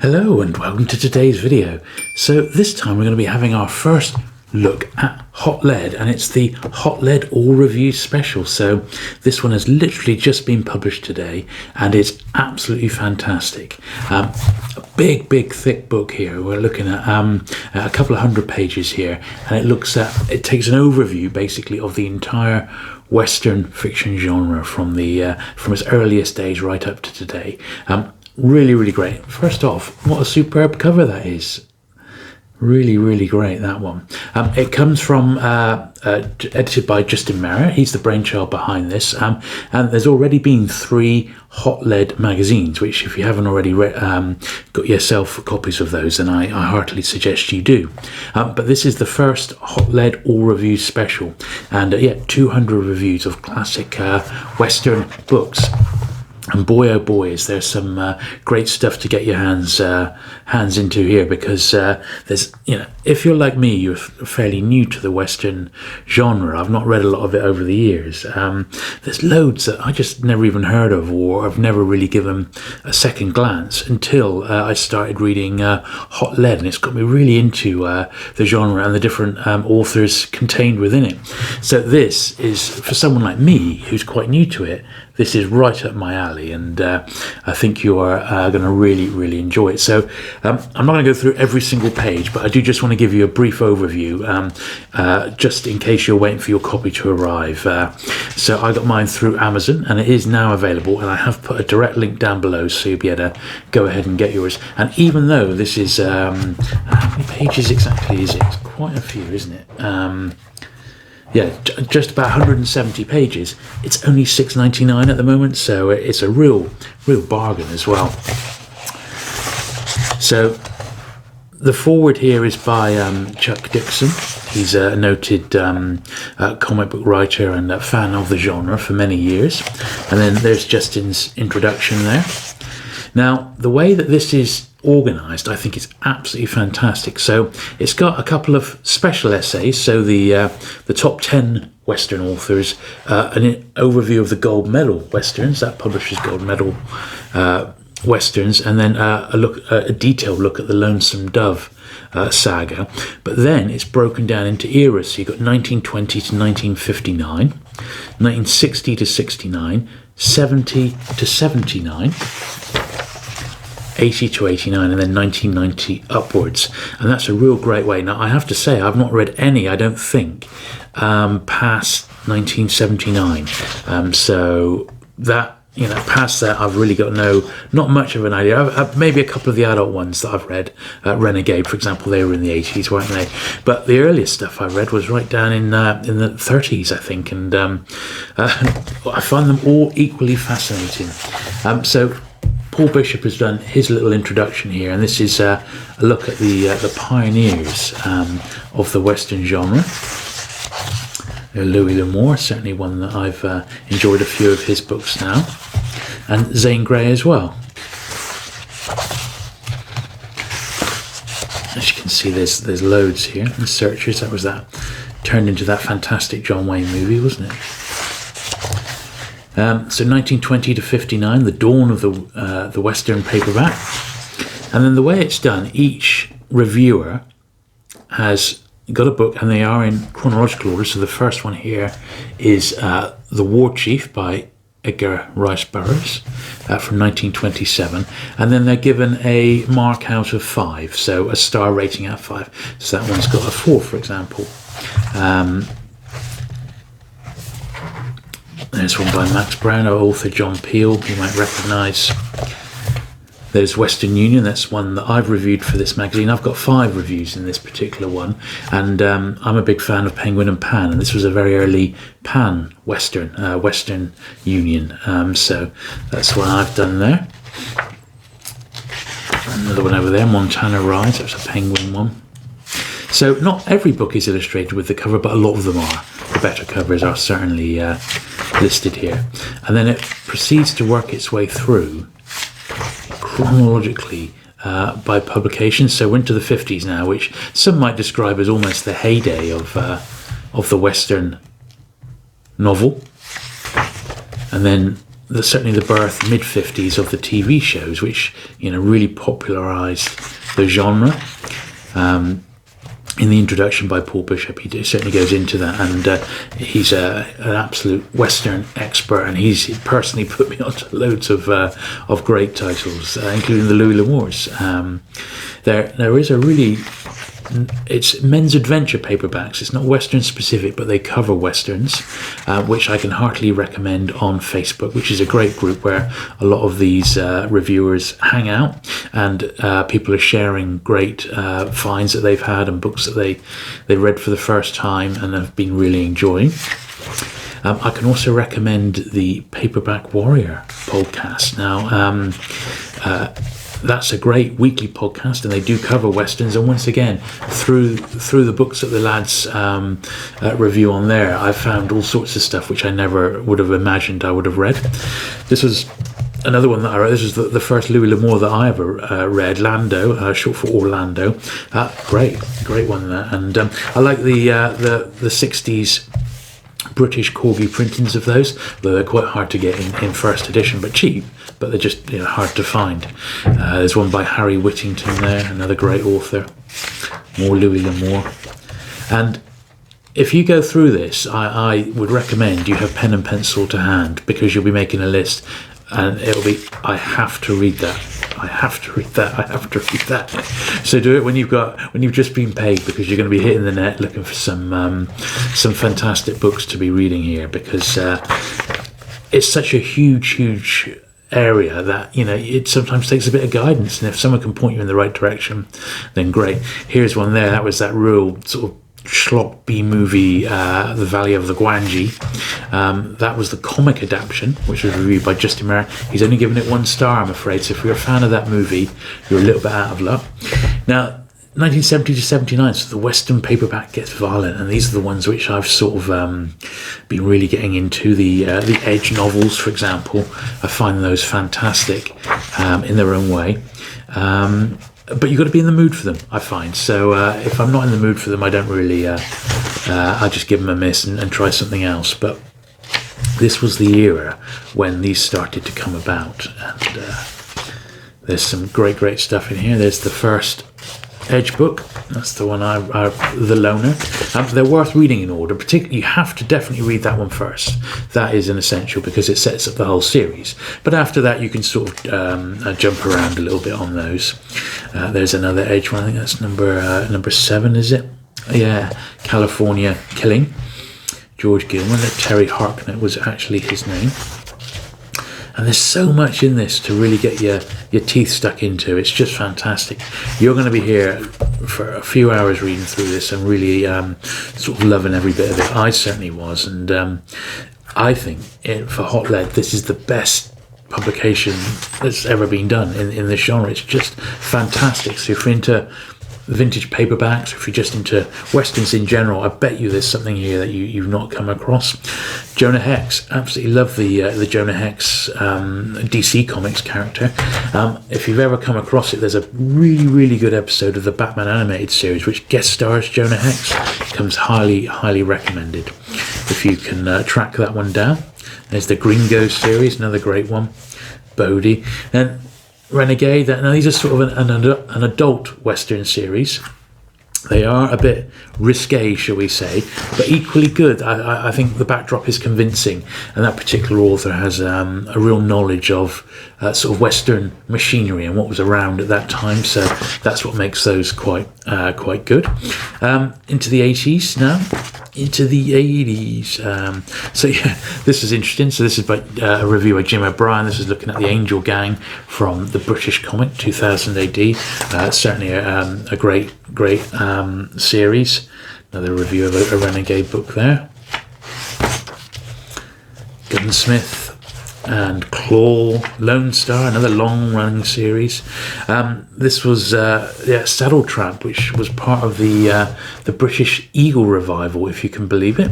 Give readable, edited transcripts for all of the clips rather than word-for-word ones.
Hello and welcome to today's video. So this time we're going to be having our first look at Hot Lead, and it's the Hot Lead All Reviews special. So this one has literally just been published today and it's absolutely fantastic. A big thick book here. We're looking at a couple of hundred pages here, and it takes an overview basically of the entire Western fiction genre from its earliest days right up to today. Really great. First off, what a superb cover that is. Really great, that one. It comes from edited by Justin Marriott. He's the brainchild behind this, and there's already been 3 Hot Lead magazines, which if you haven't already got yourself copies of those, then I heartily suggest you do. But this is the first Hot Lead All Reviews special, and 200 reviews of classic Western books. And boy, oh boy, is there some great stuff to get your hands into here, because there's, if you're like me, you're fairly new to the Western genre. I've not read a lot of it over the years. There's loads that I just never even heard of, or I've never really given a second glance until I started reading Hot Lead, and it's got me really into the genre and the different authors contained within it. So this is, for someone like me who's quite new to it, this is right up my alley, and I think you are going to really enjoy it. So I'm not going to go through every single page, but I do just want to give you a brief overview, just in case you're waiting for your copy to arrive. So I got mine through Amazon, and it is now available, and I have put a direct link down below, so you'll be able to go ahead and get yours. And even though this is, how many pages exactly is it? It's quite a few, isn't it? Just about 170 pages. It's only $6.99 at the moment, so it's a real bargain as well. So the foreword here is by Chuck Dixon. He's a noted comic book writer and a fan of the genre for many years. And then there's Justin's introduction there. Now, the way that this is organised, I think it's absolutely fantastic. So it's got a couple of special essays, so the top 10 Western authors, an overview of the gold medal Westerns, that publishes gold medal Westerns, and then a detailed look at the Lonesome Dove saga. But then it's broken down into eras, so you've got 1920 to 1959, 1960 to 69, 70 to 79, 80 to 89, and then 1990 upwards. And that's a real great way. Now, I have to say, I've not read any, I don't think, past 1979. So that, past that, I've really got not much of an idea. Maybe a couple of the adult ones that I've read. Renegade, for example, they were in the 80s, weren't they? But the earliest stuff I read was right down in the 30s, I think. And I find them all equally fascinating. So Paul Bishop has done his little introduction here, and this is a look at the pioneers of the Western genre. Louis L'Amour, certainly one that I've enjoyed a few of his books now, and Zane Grey as well. As you can see, there's loads here. And Searchers, that turned into that fantastic John Wayne movie, wasn't it? So 1920 to 59, the dawn of the Western paperback. And then the way it's done, each reviewer has got a book, and they are in chronological order. So the first one here is The War Chief by Edgar Rice Burroughs from 1927. And then they're given a mark out of 5, so a star rating out of 5. So that one's got a 4, for example. There's one by Max Brown, our author John Peel, you might recognise. There's Western Union, that's one that I've reviewed for this magazine. I've got 5 reviews in this particular one, and I'm a big fan of Penguin and Pan, and this was a very early Pan Western, Western Union, so that's what I've done there. Another one over there, Montana Rise, that's a Penguin one. So not every book is illustrated with the cover, but a lot of them are. The better covers are certainly listed here. And then it proceeds to work its way through chronologically by publication. So we're into the 50s now, which some might describe as almost the heyday of the Western novel. And then certainly the birth mid-50s of the TV shows, which really popularised the genre. In the introduction by Paul Bishop, he certainly goes into that, and he's an absolute Western expert, and he's personally put me onto loads of great titles, including the Louis L'Amours. There is a really, it's men's adventure paperbacks. It's not Western specific, but they cover Westerns, which I can heartily recommend on Facebook, which is a great group where a lot of these reviewers hang out, and people are sharing great finds that they've had and books that they read for the first time and have been really enjoying. I can also recommend the Paperback Warrior podcast. Now, that's a great weekly podcast, and they do cover Westerns. And once again, through the books that the lads review on there, I've found all sorts of stuff which I never would have imagined I would have read. This was another one that I read. This was the first Louis L'Amours that I ever read, Lando, short for Orlando. Great one there. And I like the 60s British corgi printings of those, though they're quite hard to get in first edition, but cheap, but they're just hard to find. There's one by Harry Whittington there, another great author. More Louis L'Amours. And if you go through this, I would recommend you have pen and pencil to hand, because you'll be making a list, and it'll be, I have to read that. I have to read that. I have to read that. So do it when you've just been paid, because you're going to be hitting the net looking for some fantastic books to be reading here, because it's such a huge area that it sometimes takes a bit of guidance, and if someone can point you in the right direction, then great. Here's one there. That was that real sort of schlock B-movie, The Valley of the Guangzhi. That was the comic adaptation, which was reviewed by Justin Merritt. He's only given it 1 star, I'm afraid, so if you're a fan of that movie, you're a little bit out of luck. Now, 1970 to 79, so the Western paperback gets violent, and these are the ones which I've sort of been really getting into. The Edge novels, for example, I find those fantastic in their own way. But you've got to be in the mood for them, I find. So if I'm not in the mood for them, I don't really, I just give them a miss and try something else. But this was the era when these started to come about. And there's some great stuff in here. There's the first Edge book. That's the one The Loner. They're worth reading in order. Particularly, you have to definitely read that one first. That is an essential, because it sets up the whole series. But after that, you can sort of jump around a little bit on those. There's another Edge one. I think that's number 7, is it? Yeah, California Killing. George Gilman. Terry Harknett was actually his name. And there's so much in this to really get your teeth stuck into. It's just fantastic. You're going to be here for a few hours reading through this and really sort of loving every bit of it. I certainly was. And I think for Hot Lead, this is the best publication that's ever been done in this genre. It's just fantastic. So if you're into vintage paperbacks, if you're just into Westerns in general, I bet you there's something here that you've not come across. Jonah Hex, absolutely love the Jonah Hex DC Comics character. If you've ever come across it, there's a really good episode of the Batman animated series which guest stars Jonah Hex. Comes highly recommended if you can track that one down. There's the Gringo series, another great one. Bodhi. And Renegade. Now these are sort of an adult Western series. They are a bit risque, shall we say, but equally good. I think the backdrop is convincing, and that particular author has a real knowledge of sort of Western machinery and what was around at that time. So that's what makes those quite good. Into the 80s now. Into the 80s. So yeah, this is interesting. So this is by a review by Jim O'Brien. This is looking at the Angel Gang from the British comic 2000 AD. Certainly a great series. Another review of a Renegade book there. Gunsmith and Claw, Lone Star, another long-running series. This was Saddle Trap, which was part of the British Eagle revival, if you can believe it.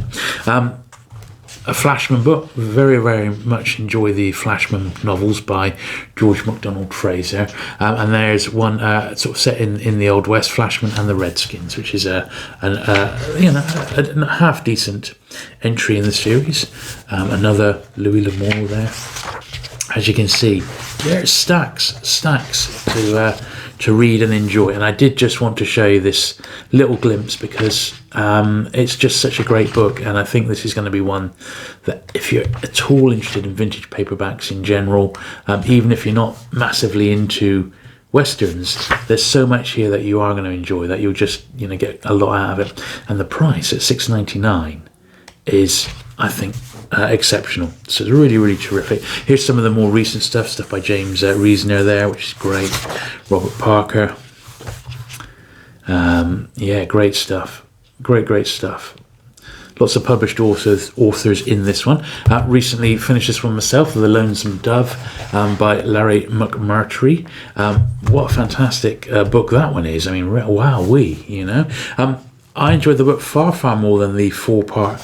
A Flashman book. Very much enjoy the Flashman novels by George MacDonald Fraser. And there's one sort of set in the Old West, Flashman and the Redskins, which is a half decent entry in the series. Another Louis L'Amours there. as you can see, there's stacks to read and enjoy. And I did just want to show you this little glimpse because it's just such a great book, and I think this is going to be one that if you're at all interested in vintage paperbacks in general, even if you're not massively into westerns, there's so much here that you are going to enjoy, that you'll just get a lot out of it. And the price at $6.99 is, I think, exceptional. So it's really, really terrific. Here's some of the more recent stuff by James Reasoner there, which is great. Robert Parker. Yeah, great stuff. Great stuff. Lots of published authors in this one. Recently finished this one myself, The Lonesome Dove by Larry McMurtry. What a fantastic book that one is. I mean, wowee, I enjoyed the book far more than the 4-part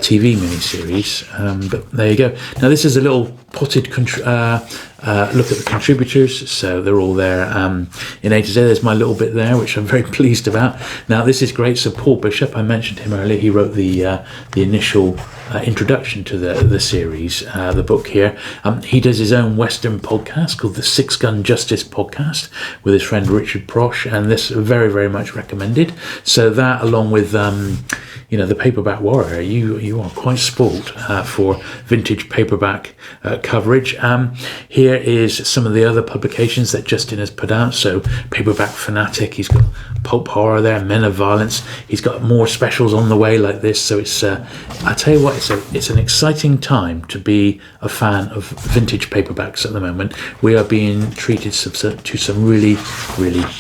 TV miniseries, but there you go. Now this is a little potted look at the contributors, so they're all there in A to Z. There's my little bit there, which I'm very pleased about. Now this is great. So Paul Bishop, I mentioned him earlier, he wrote the initial introduction to the series, the book here. He does his own Western podcast called the Six Gun Justice Podcast with his friend Richard Prosh, and this very much recommended. So that, along with the Paperback Warrior, you are quite spoilt for vintage paperback coverage. Here is some of the other publications that Justin has put out. So Paperback Fanatic, he's got Pulp Horror there, Men of Violence. He's got more specials on the way like this. So it's I tell you what, it's an exciting time to be a fan of vintage paperbacks at the moment. We are being treated to some really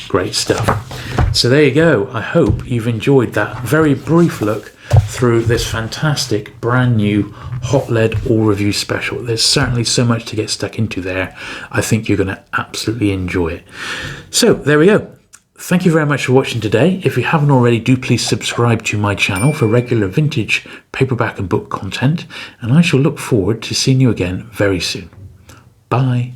great stuff. So there you go. I hope you've enjoyed that very brief look through this fantastic brand new Hot Lead All Review special. There's certainly so much to get stuck into there. I think you're going to absolutely enjoy it. So there we go. Thank you very much for watching today. If you haven't already, do please subscribe to my channel for regular vintage paperback and book content, and I shall look forward to seeing you again very soon. Bye.